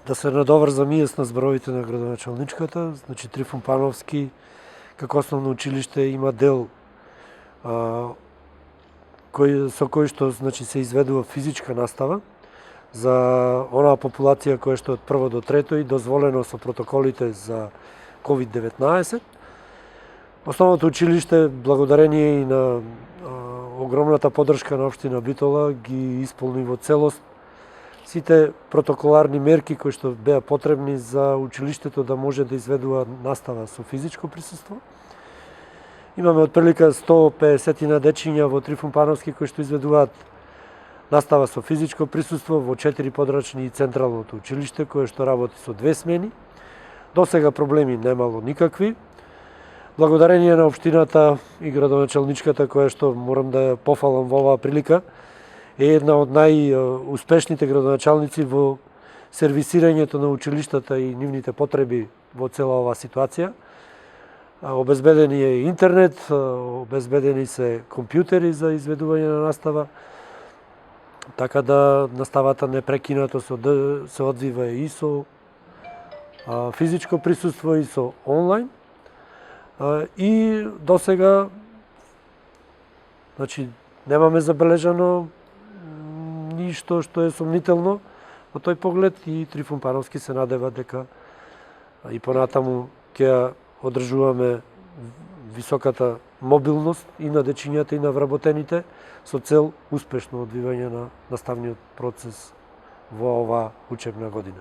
Да се надоврзам и јас на зборовите на градоначалничката, значи Трифун Пановски како основно училиште има дел со кој што значи се изведува физичка настава за онаа популација која што е од прво до трето и дозволено со протоколите за COVID-19. Основното училиште, благодарение и на огромната поддршка на општина Битола, ги исполни во целост сите протоколарни мерки кои што беа потребни за училиштето да може да изведува настава со физичко присуство. Имаме отприлика 150 дечиња во Трифун Пановски кои што изведуваат настава со физичко присуство во 4 подрачни и централното училиште кое што работи со 2 смени. До сега проблеми немало никакви. Благодарение на општината и градоначалничката која што морам да ја пофалам во оваа прилика, е една од најуспешните градоначалници во сервисирањето на училиштата и нивните потреби во цела оваа ситуација. Обезбедени е интернет, обезбедени се компјутери за изведување на настава, така да наставата непрекинато се одвива и со физичко присуство и со онлайн. И до сега, значи, немаме забележано ништо што е сомнително во тој поглед и Трифун Пановски се надева дека и понатаму ќе одржуваме високата мобилност и на дечињата и на вработените со цел успешно одвивање на наставниот процес во оваа учебна година.